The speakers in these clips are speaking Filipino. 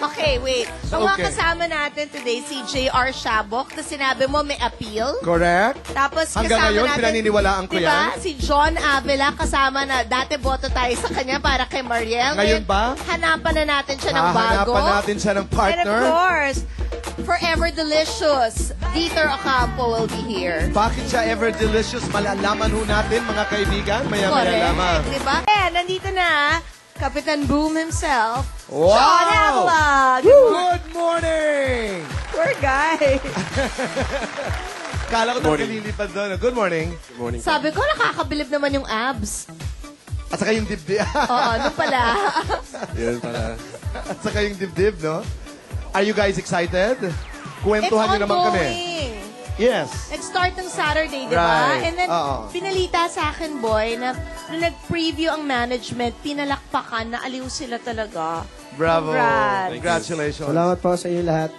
Okay, wait. Ang mga kasama natin today, si J.R. Shabok, na sinabi mo may appeal. Correct. Tapos Hanggang kasama ngayon, natin, pinaniniwalaan ko diba? yan. Si John Avila, kasama na, dati boto tayo sa kanya para kay Mariel. Ngayon ba? Hanapan na natin siya ng bago. Hahanapan natin siya ng And of partner. course, Forever Delicious, Dieter Ocampo will be here. Bakit siya ever delicious? Malalaman ho natin, mga kaibigan. Maya-maya Correct, lamang. diba? And nandito na, Kapitan Boom himself, Wow! John Avila. Good morning! Poor guy. Kala ko nang kalilipad doon. Good morning. Good morning. Sabi ko, nakakabilib naman yung abs. At saka yung dibdib. Oo, nung pala. Yun pala. At saka yung dibdib, no? Are you guys excited? Kwentuhan nyo naman kami. Yes. Nag-start ng Saturday, di ba? Right. And then, Oo. pinalita sa akin, boy, na nung nag-preview ang management, pinalakpakan na aliw sila talaga. Bravo. Congrats. Congratulations. Salamat po sa inyo lahat.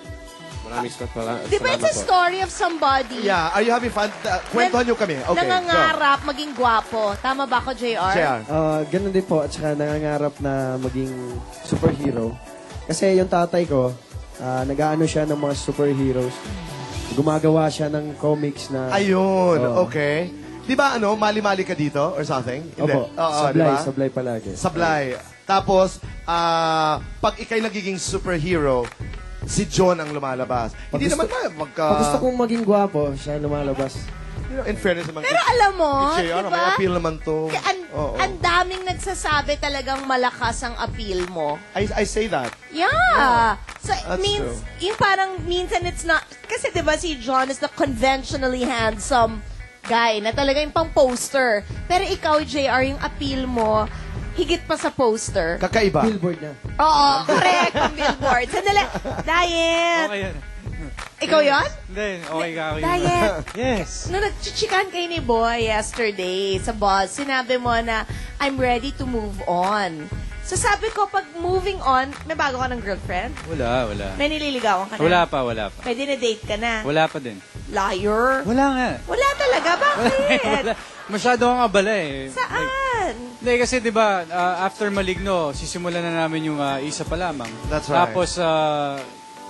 Maraming Di ba it's a story of somebody Yeah, are you having fun? Kwentuhan nyo kami. Okay, nangangarap maging gwapo. Tama ba ako, JR? JR. Ganun din po at saka nangangarap na maging superhero. Kasi yung tatay ko, nag-aano siya ng mga superheroes. Gumagawa siya ng comics na... Ayun, Oo. okay. Di ba mali-mali ka dito or something? Hindi. Opo, Oo, sablay, di ba? sablay palagi. Sablay. Tapos, pag ikay nagiging superhero, si John ang lumalabas. Hindi naman tayo magka... Pag gusto kong maging gwapo, siya lumalabas. In fairness naman. Pero alam mo, JR, di may ba? appeal naman to. Oo. Ang daming nagsasabi talagang malakas ang appeal mo. I say that. Yeah. So, it That's means, true. yung parang minsan it's not, kasi diba si John is the conventionally handsome guy na talaga yung pang poster. Pero ikaw, JR, yung appeal mo, higit pa sa poster. Kakaiba. Billboard na. Oo, correct, ang billboard. Sandali, Diet. Okay yan. Ikaw yon? Hindi, okay ka. Okay. Diet. Yes. Nung nagchichikan kayo ni Boy yesterday sa boss, sinabi mo na, I'm ready to move on. So sabi ko, pag moving on, may bago ka ng girlfriend? Wala. May nililigawan ka na? Wala pa. Pwede na date ka na? Wala pa din. Liar? Wala nga. Wala talaga? Bakit? Wala. Masyado kang abala eh. Saan? Hindi kasi 'di ba after Maligno, sisimulan na namin yung isa pa lamang. That's right. Tapos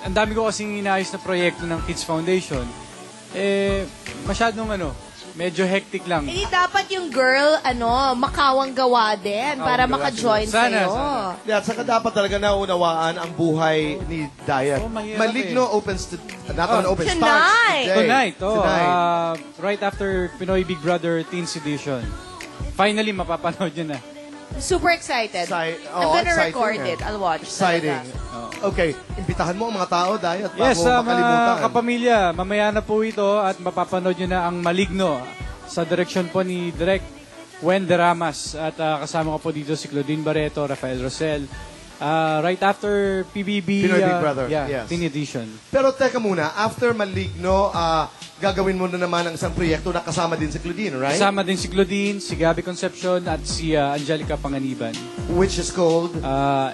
ang dami ko kasing inaayos na proyekto ng Kids Foundation. Masyadong medyo hectic lang. Eh, dapat yung girl, makawang gawa din para maka-join Sana, sa'yo. sana. Yeah, at saka dapat talaga naunawaan ang buhay ni Diet. Oh, mahirap Maligno opens to... Not on open, Tonight. starts today. Tonight. Right after Pinoy Big Brother Teens Edition. Finally, mapapanood yun na. Super excited. I'm gonna exciting, record eh. it. I'll watch. Exciting. talaga. Okay, imbitahan mo ang mga tao, Diet, Yes, bago makalimutan. mga kapamilya, mamaya na po ito at mapapanood nyo na ang Maligno sa direksyon po ni Direk Wen Deramas at kasama ko po dito si Claudine Barreto, Rafael Rosel. Right after PBB, Pinoy Big Brother, yes. Teen Edition. Pero teka muna, after Maligno, gagawin mo na naman ang isang proyekto na kasama din si Claudine, right? Kasama din si Claudine, si Gabby Concepcion at si Angelica Panganiban. Which is called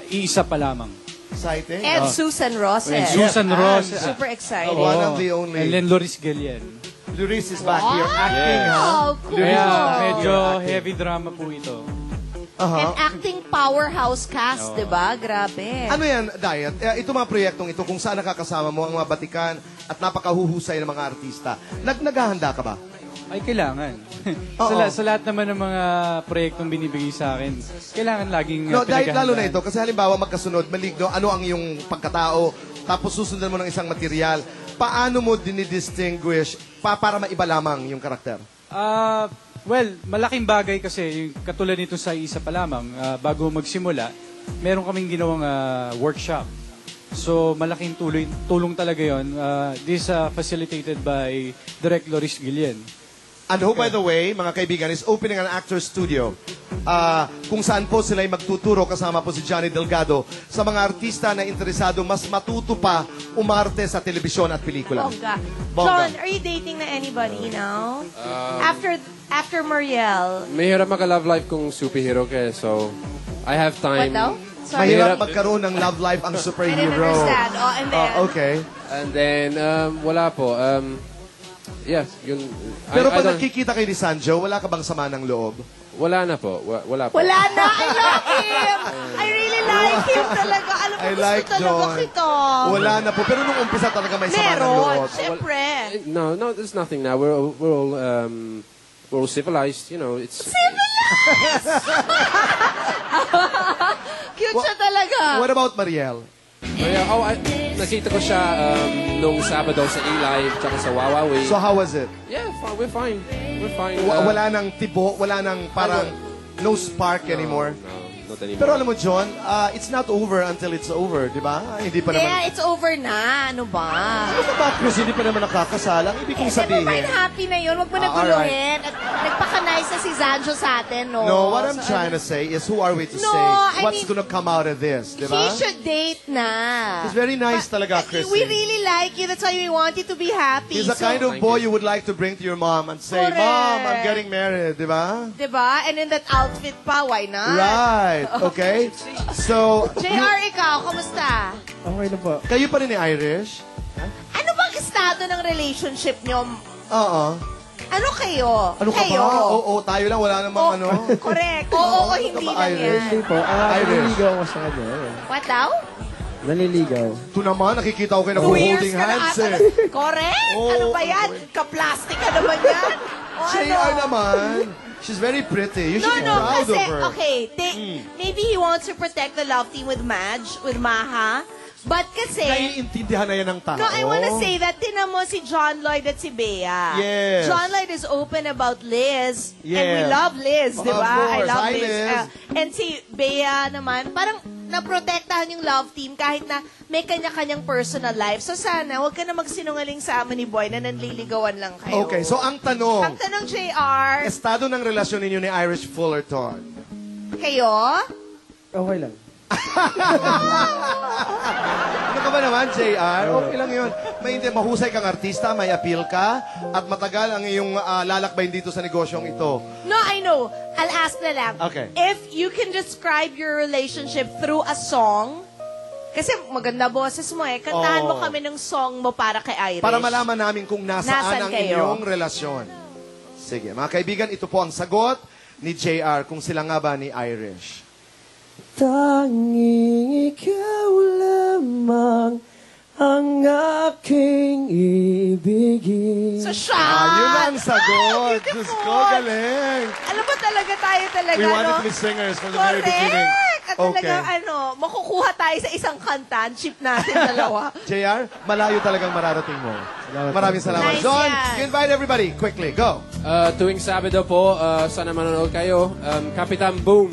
Iisa pa lamang. Exciting. And Susan Ross. And Susan Ross. Super excited. One of the only. And then Loris Galian. Luis is back here acting, ha? Wow, cool. Kaya Wow. medyo heavy drama po ito. And acting powerhouse cast, di ba? Grabe. Ano yan, Diet? Ito mga proyektong ito, kung saan nakakasama mo ang mga batikan at napakahuhusay ng mga artista. Naghahanda ka ba? Ay, kailangan. Oo. sa lahat naman ng mga proyektong binibigay sa akin, kailangan laging No, dahil lalo na pinaghahandaan. ito, kasi halimbawa magkasunod, Maligno, ano ang iyong pagkatao, tapos susundan mo ng isang material. Paano mo dinidistinguish para maiba lamang yung karakter? Well, malaking bagay kasi, yung katulad nito sa isa pa lamang, bago magsimula, meron kaming ginawang workshop. So, malaking tulong talaga yon. This facilitated by Direct Loris Galian. And who, by the way, mga kaibigan, is opening an actor's studio kung saan po sila ay magtuturo kasama po si Johnny Delgado sa mga artista na interesado mas matuto pa umarte sa telebisyon at pelikula. Bongga. Bongga. John, are you dating na anybody now? After Mariel. Mahirap maka-love life kung superhero ka, so I have time. What daw? Sorry. Mahirap magkaroon ng love life ang I didn't superhero. understand. Oh, and then? Okay. And then, wala po. Yes, yun. Pero pag don't- nakikita kay ni Sanjo, wala ka bang sama ng loob? Wala na po. Wala po. Wala na, I love him! I really like him talaga. Alam mo, I gusto like talaga John. kita. Wala na po. Pero nung umpisa talaga may sama ng Meron, loob. syempre. No, there's nothing now. We're all civilized. You know, it's. Cute siya talaga. What about Mariel? Nakita ko siya nung Sabado sa E-Live tsaka sa Wawawi. So how was it? Yeah, we're fine. We're fine. Wala nang tibo, wala nang parang no spark anymore. No, not anymore. Pero alam mo, John, it's not over until it's over, di ba? Hindi pa naman. Kaya it's over na. Ano ba? Ano ba, Chris? Hindi pa naman nakakasal. Ang ibig kong sabihin. Never mind, happy na yun. Huwag mo naguluhin. At nagpaka-nice na si Zanjo sa atin, no? No, what I'm trying to say is who are we to No, say I what's mean, gonna come out of this, di He ba? should date na. He's very nice talaga, Chris. We really like you. That's why we want you to be happy. He's the kind of Thank boy you. you would like to bring to your mom and say, Correct. Mom, I'm getting married, di ba? Diba? And in that outfit pa, why not? Right, okay? So, JR, ikaw, kamusta? Okay na po. kayo pa rin ni Irish? Ano bang estado ng relationship nyo? Oo. Ano kayo? Ano ka kayo? ba? Oo, tayo lang, wala namang ano. Correct. Oo, Ano hindi ka ba, lang Irish? yan. Hindi po. Irish. Naliligaw ko sa kanya. What daw? Naliligaw. Ito naman, nakikita ko kayo nag-holding hands eh. Correct? Oo, ano ba yan? Ka-plastic ka naman yan? O JR naman. She's very pretty. You should be No, proud kasi, of her. okay, maybe he wants to protect the love team with Madge, with Maha. But kasi, Naiintindihan na yan ng tao. no, I wanna say that, tinan mo si John Lloyd at si Bea. Yes. John Lloyd is open about Liz. And we Yes. love Liz, Of di ba? I course. love Hi, Liz. Liz. And si Bea naman, parang naprotektahan yung love team kahit na may kanya-kanyang personal life. So sana, huwag ka na magsinungaling sa amin ni Boy na nanliligawan lang kayo. Okay, so ang tanong, Ang tanong, JR, estado ng relasyon ninyo ni Irish Fullerton. kayo? Okay lang. Ano ka ba naman, JR? Okay lang yun. Mahusay kang artista, may appeal ka, at matagal ang iyong lalakbayin dito sa negosyong ito. No, I know. I'll ask na lang. Okay. If you can describe your relationship through a song, kasi maganda boses mo eh, kantahan mo Oo. kami ng song mo para kay Irish. Para malaman namin kung nasaan Nasaan ang kayo? inyong relasyon. Sige, mga kaibigan, ito po ang sagot ni JR kung sila nga ba ni Irish. Tanging ikaw lamang ang aking ibigin. So, Sean! Yun na ang sagot. Beautiful. Diyos ko, galing. Alam mo talaga tayo talaga, We wanted no? to be singers from the very beginning. Correct! At talagang makukuha tayo sa isang kanta, chip natin dalawa. JR, malayo talagang mararating mo. Maraming salamat. Nice John, yan. you invite everybody. Quickly, go. Tuwing Sabado po, sana manonood kayo. Kapitan Boom.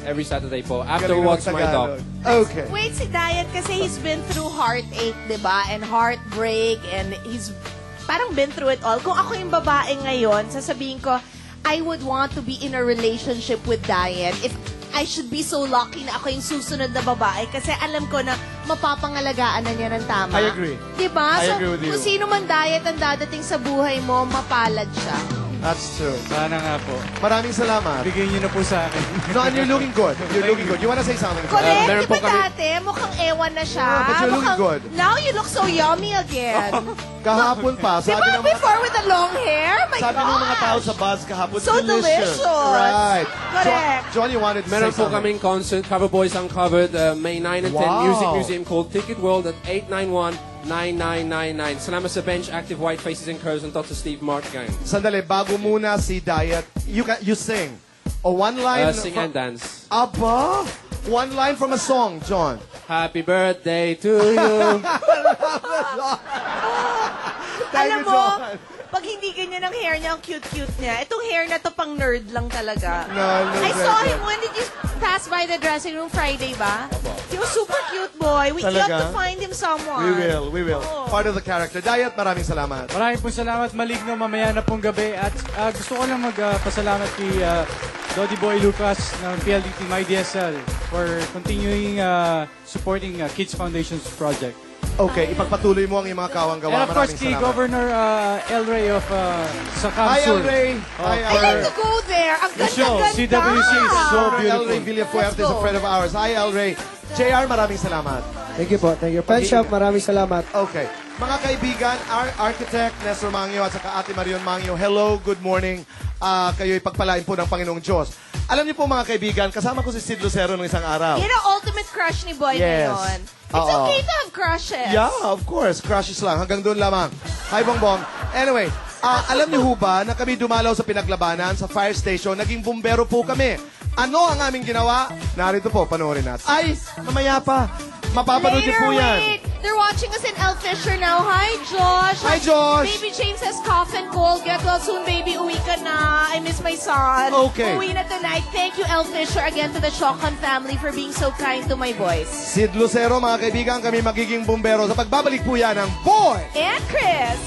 Every Saturday po. After Galing What's ng My Tagalog. Dog. Okay. Wait, si Diet kasi he's been through heartache, di ba? And heartbreak, and he's parang been through it all. Kung ako yung babae ngayon, sasabihin ko, I would want to be in a relationship with Diet. If I should be so lucky na ako yung susunod na babae kasi alam ko na mapapangalagaan na niya ng tama. I agree. Diba? I So, agree with you. kung sino man Diet ang dadating sa buhay mo, mapalad siya. That's true. Sana nga po. Maraming salamat. Bigay niyo na po sa akin. No, and you're looking good. You're looking good. You wanna say something? Correct, meron di po ba kami- dati? Mukhang ewan na siya. Yeah, but you're looking good. Now you look so yummy again. Kahapon pa, Di sabi ba ng mga, before with the long hair? My sabi God! ng mga tao sa buzz kahapon, So delicious. Right. Correct. John, you wanted to Meron say po something? kaming concert, Cover Boys Uncovered, May 9 and 10, Wow. Music Museum called Ticket World at 891-9999. Salamat sa Bench, Active White Faces and Curves, and Dr. Steve Mark Gang. Sandali, bago muna si Diet, you sing. O one line. Sing and dance. Aba! One line from a song, John. Happy birthday to you. Alam you, mo, John. pag hindi ganyan ang hair niya, ang cute-cute niya. Itong hair na to pang nerd lang talaga. No, I saw him when did you pass by the dressing room Friday ba? He was super cute boy. You have Talaga? to find him someone. We will. Oo. Part of the character. Diet, maraming salamat. Maraming po salamat, Maligno, mamaya na pong gabi. At gusto ko lang magpasalamat kay Dodi Boy Lucas ng PLDT My DSL for continuing supporting Kids Foundation's project. Okay, ipagpatuloy mo ang iyong mga kawang gawa. And of course, Maraming kay salamat. Governor El Rey of Sacam Hi, Sur. El Rey. Hi, I El like Rey. to go there. Ang The show, ganda-ganda. CWC is so El beautiful. Rey Villafuerte is a friend of ours. Hi, El Rey. JR, maraming salamat. Thank you po. Thank you. Pen Shop, maraming salamat. Okay. Mga kaibigan, Architect Nestor Mangio at saka Ate Marion Mangio, hello, good morning. Kayo'y pagpalain po ng Panginoong Diyos. Alam niyo po mga kaibigan, kasama ko si Sid Lucero nung isang araw. Yan ang ultimate crush ni Boy Yes. ngayon. It's Oo. okay to have crushes. Yeah, of course. Crushes lang. Hanggang doon lamang. Hi, Bongbong. Anyway, alam niyo ho ba na kami dumalaw sa pinaglabanan sa fire station, naging bumbero po kami. Ano ang aming ginawa? Narito po, panoorin natin. Ay, mamaya pa. Mapapanood niyo Later, po yan. wait. They're watching us in El Fisher now. Hi, Josh. Hi, Josh. Baby James has cough and cold. Get well soon, baby. Uwi ka na. I miss my son. Okay. Uwi na tonight. Thank you, El Fisher, again to the Shokan family for being so kind to my boys. Sid Lucero, mga kaibigan, kami magiging bumbero sa pagbabalik po yan ng Boy! And Chris.